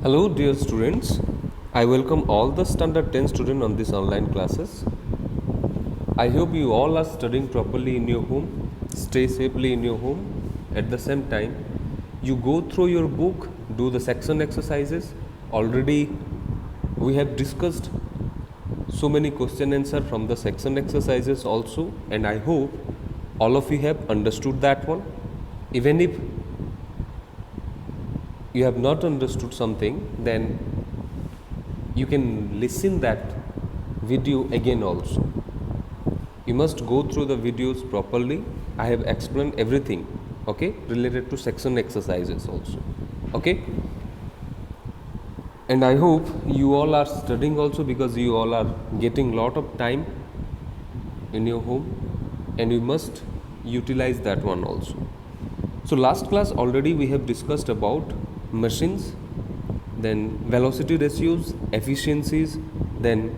Hello dear students, I welcome all the standard 10 students on this online classes. I hope you all are studying properly in your home, stay safely in your home. At the same time, you go through your book, do the section exercises. Already we have discussed so many question answer from the section exercises also, and I hope all of you have understood that one. Even if you have not understood something, then you can listen that video again also. You must go through the videos properly. I have explained everything, okay, related to section exercises also, okay. And I hope you all are studying also, because you all are getting lot of time in your home, and you must utilize that one also. So last class already we have discussed about machines, then velocity ratios, efficiencies, then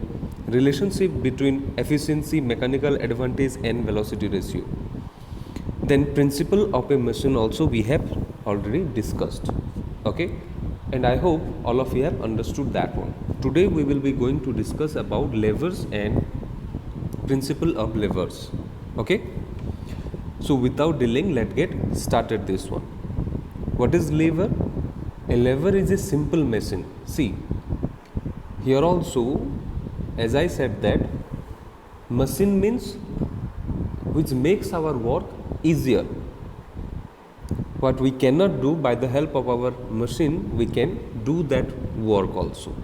relationship between efficiency, mechanical advantage and velocity ratio. Then principle of a machine also we have already discussed, okay. And I hope all of you have understood that one. Today we will be going to discuss about levers and principle of levers, okay. So without delaying, let's get started this one. What is lever? A lever is a simple machine. See, here also, as I said that machine means which makes our work easier. What we cannot do, by the help of our machine, we can do that work also,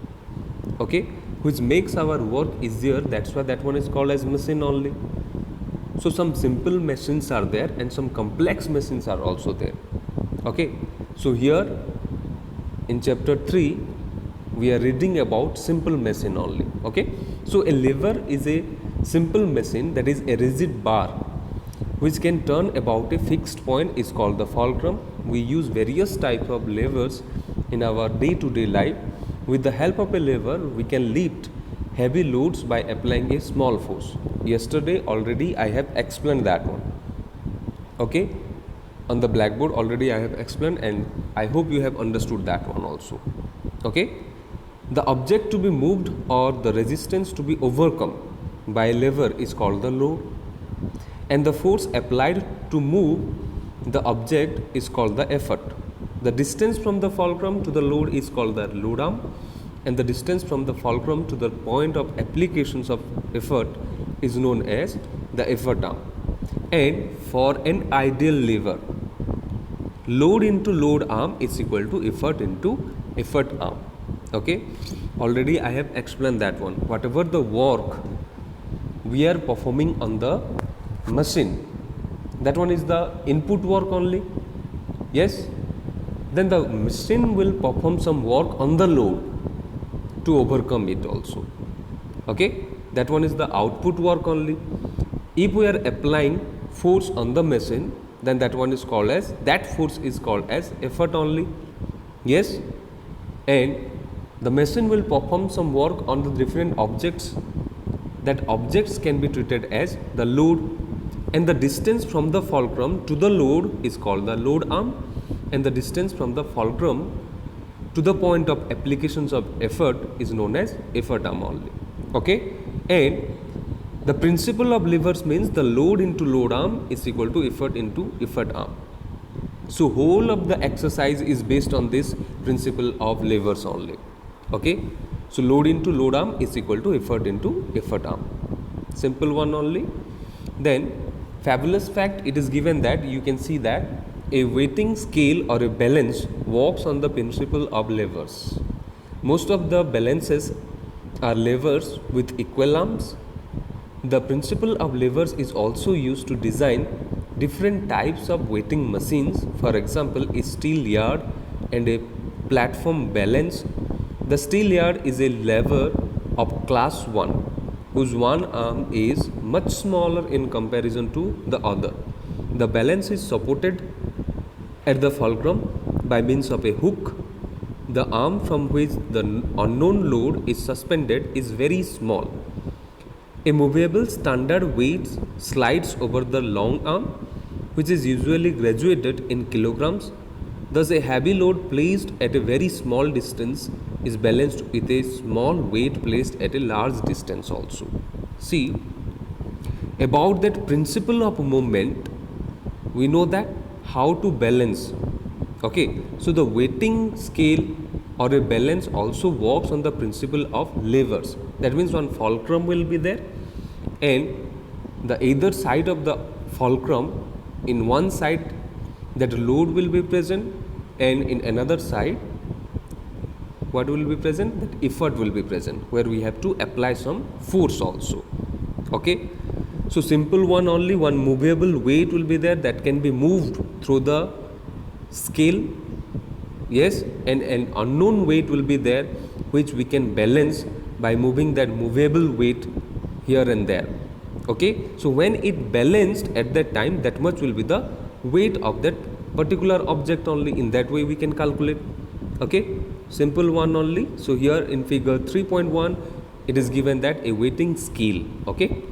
okay, which makes our work easier. That's why that one is called as machine only. So some simple machines are there and some complex machines are also there, okay. So here in chapter 3 we are reading about simple machine only, okay. So a lever is a simple machine, that is a rigid bar which can turn about a fixed point, is called the fulcrum. We use various types of levers in our day-to-day life. With the help of a lever we can lift heavy loads by applying a small force. Yesterday already I have explained that one, okay. On the blackboard already I have explained, and I hope you have understood that one also, okay. The object to be moved or the resistance to be overcome by a lever is called the load, and the force applied to move the object is called the effort. The distance from the fulcrum to the load is called the load arm, and the distance from the fulcrum to the point of applications of effort is known as the effort arm. And for an ideal lever, load into load arm is equal to effort into effort arm, okay. Already I have explained that one. Whatever the work we are performing on the machine, that one is the input work only, yes. Then the machine will perform some work on the load to overcome it also, okay. That one is the output work only. If we are applying force on the machine, then that one is called as, that force is called as effort only, yes. And the machine will perform some work on the different objects. That objects can be treated as the load, and the distance from the fulcrum to the load is called the load arm, and the distance from the fulcrum to the point of applications of effort is known as effort arm only, okay. And the principle of levers means the load into load arm is equal to effort into effort arm. So whole of the exercise is based on this principle of levers only, okay. So load into load arm is equal to effort into effort arm, simple one only. Then fabulous fact, it is given that you can see that a weighting scale or a balance works on the principle of levers. Most of the balances are levers with equal arms. The principle of levers is also used to design different types of weighting machines. For example, a steel yard and a platform balance. The steel yard is a lever of class 1 whose one arm is much smaller in comparison to the other. The balance is supported at the fulcrum by means of a hook. The arm from which the unknown load is suspended is very small. A movable standard weight slides over the long arm, which is usually graduated in kilograms. Thus, a heavy load placed at a very small distance is balanced with a small weight placed at a large distance also. See, about that principle of movement, we know that how to balance. Okay, so the weighting scale or a balance also works on the principle of levers. That means one fulcrum will be there, and the either side of the fulcrum, in one side that load will be present, and in another side what will be present, that effort will be present, where we have to apply some force also. Okay, so simple one, only one movable weight will be there that can be moved through the scale. Yes, and an unknown weight will be there which we can balance by moving that movable weight here and there. Okay, so when it balanced at that time, that much will be the weight of that particular object only. In that way we can calculate. Okay, simple one only. So here in figure 3.1 it is given that a weighting scale. Okay,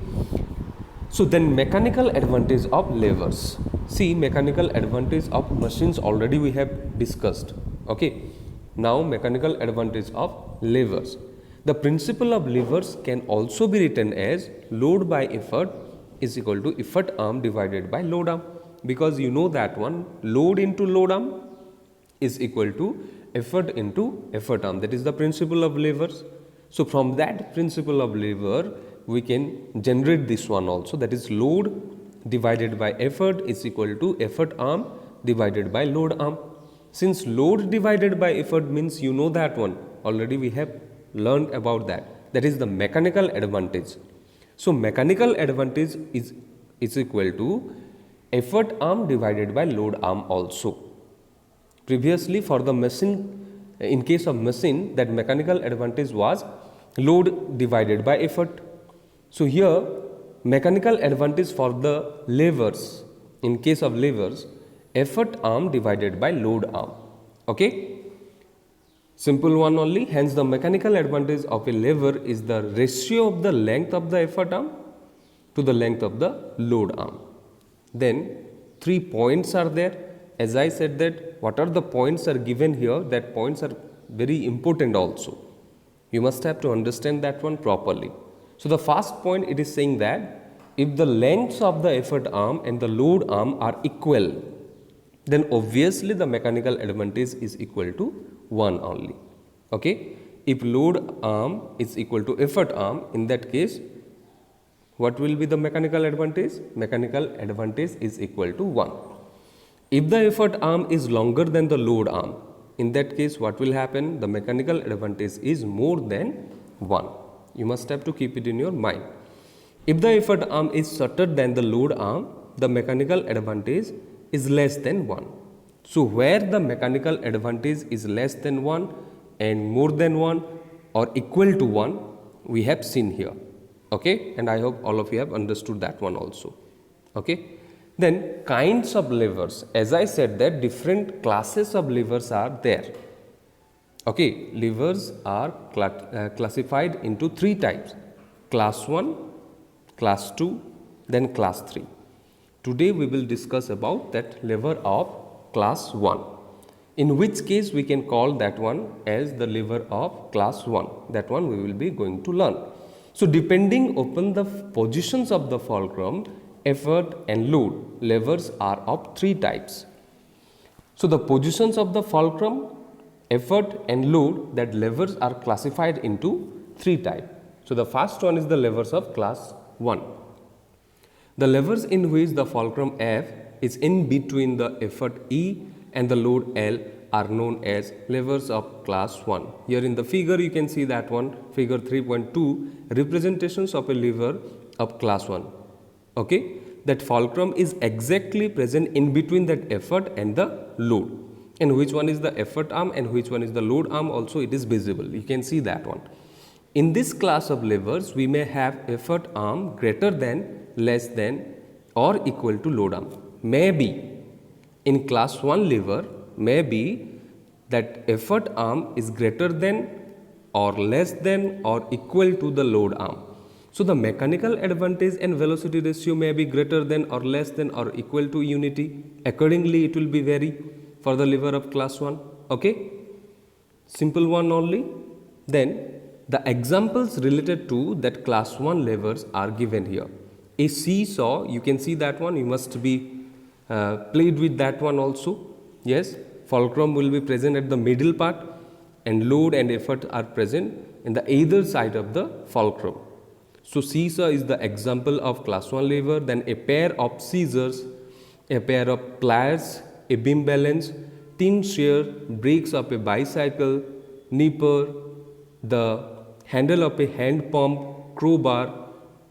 so then mechanical advantage of levers. See, mechanical advantage of machines already we have discussed. Okay, now mechanical advantage of levers. The principle of levers can also be written as load by effort is equal to effort arm divided by load arm, because you know that one, load into load arm is equal to effort into effort arm. That is the principle of levers. So from that principle of lever we can generate this one also, that is load divided by effort is equal to effort arm divided by load arm. Since load divided by effort means, you know that one, already we have learned about that, that is the mechanical advantage. So mechanical advantage is equal to effort arm divided by load arm also. Previously for the machine, in case of machine, that mechanical advantage was load divided by effort. So here mechanical advantage for the levers, in case of levers, effort arm divided by load arm. Okay, simple one only. Hence the mechanical advantage of a lever is the ratio of the length of the effort arm to the length of the load arm. Then 3 points are there. As I said that what are the points are given here, that points are very important also. You must have to understand that one properly. So the first point, it is saying that if the lengths of the effort arm and the load arm are equal, then obviously the mechanical advantage is equal to 1 only. Okay, if load arm is equal to effort arm, in that case what will be the mechanical advantage? Mechanical advantage is equal to 1. If the effort arm is longer than the load arm, in that case what will happen? The mechanical advantage is more than 1. You must have to keep it in your mind. If the effort arm is shorter than the load arm, the mechanical advantage is less than 1. So where the mechanical advantage is less than 1 and more than 1 or equal to 1, we have seen here. Okay, and I hope all of you have understood that one also. Okay, then kinds of levers. As I said that different classes of levers are there. Okay, levers are classified into 3 types: class 1, class 2, then class 3. Today we will discuss about that lever of class 1, in which case we can call that one as the lever of class 1. That one we will be going to learn. So depending upon the positions of the fulcrum, effort and load, levers are of 3 types. So the positions of the fulcrum, effort and load, that levers are classified into 3 types. So the first one is the levers of class 1. The levers in which the fulcrum F is in between the effort E and the load L are known as levers of class 1. Here in the figure you can see that one, figure 3.2, representations of a lever of class 1. Okay, that fulcrum is exactly present in between that effort and the load, and which one is the effort arm and which one is the load arm also it is visible. You can see that one. In this class of levers we may have effort arm greater than, less than or equal to load arm. Maybe in class 1 lever, maybe that effort arm is greater than or less than or equal to the load arm. So the mechanical advantage and velocity ratio may be greater than or less than or equal to unity. Accordingly it will be vary. for the lever of class 1. Okay, simple one only. Then the examples related to that class 1 levers are given here. A seesaw, you can see that one, you must be played with that one also. Yes, fulcrum will be present at the middle part and load and effort are present in the either side of the fulcrum. So seesaw is the example of class 1 lever. Then a pair of scissors, a pair of pliers, a beam balance, tin shear, brakes of a bicycle, nipper, the handle of a hand pump, crowbar,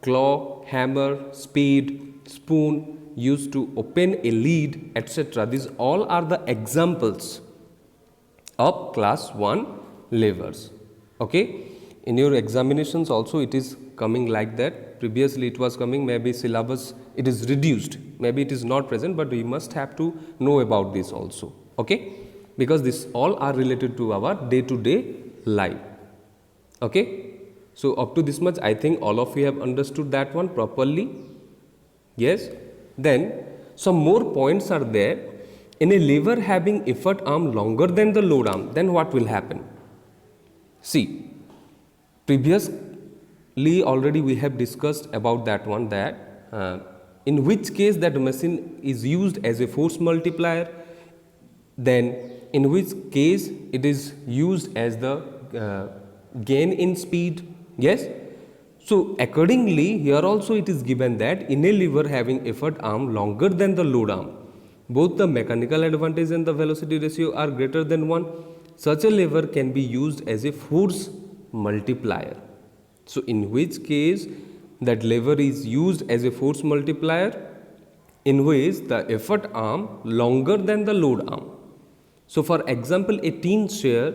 claw, hammer, spade, spoon used to open a lid, etc. These all are the examples of class 1 levers. Okay, in your examinations also it is coming like that. Previously it was coming, maybe syllabus it is reduced, maybe it is not present, but we must have to know about this also. Okay, because this all are related to our day to day life. Okay, so up to this much I think all of you have understood that one properly. Yes, then some more points are there. In a lever having effort arm longer than the load arm, then what will happen? See, previously already we have discussed about that one, that in which case that machine is used as a force multiplier, then in which case it is used as the gain in speed. Yes, so accordingly here also it is given that in a lever having effort arm longer than the load arm, both the mechanical advantage and the velocity ratio are greater than 1. Such a lever can be used as a force multiplier. So in which case that lever is used as a force multiplier, in which the effort arm longer than the load arm. So for example, a tin shear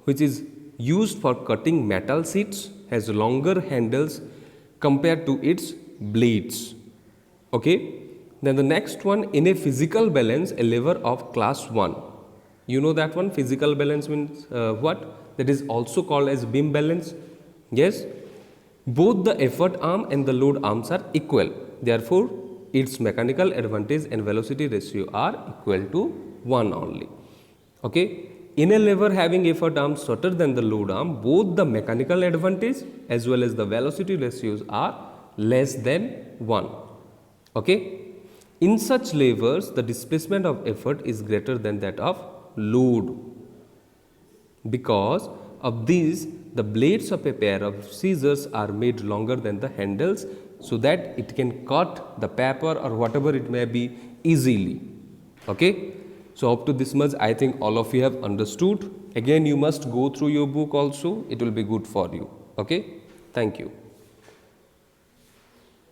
which is used for cutting metal sheets has longer handles compared to its blades. Okay, then the next one, in a physical balance, a lever of class 1. You know that one, physical balance means what? That is also called as beam balance. Yes, both the effort arm and the load arms are equal. Therefore, its mechanical advantage and velocity ratio are equal to 1 only. Okay, in a lever having effort arm shorter than the load arm, both the mechanical advantage as well as the velocity ratios are less than 1. Okay, in such levers, the displacement of effort is greater than that of load. Because of these, the blades of a pair of scissors are made longer than the handles, so that it can cut the paper or whatever it may be easily. Okay, so up to this much I think all of you have understood. Again you must go through your book also, it will be good for you. Okay, thank you.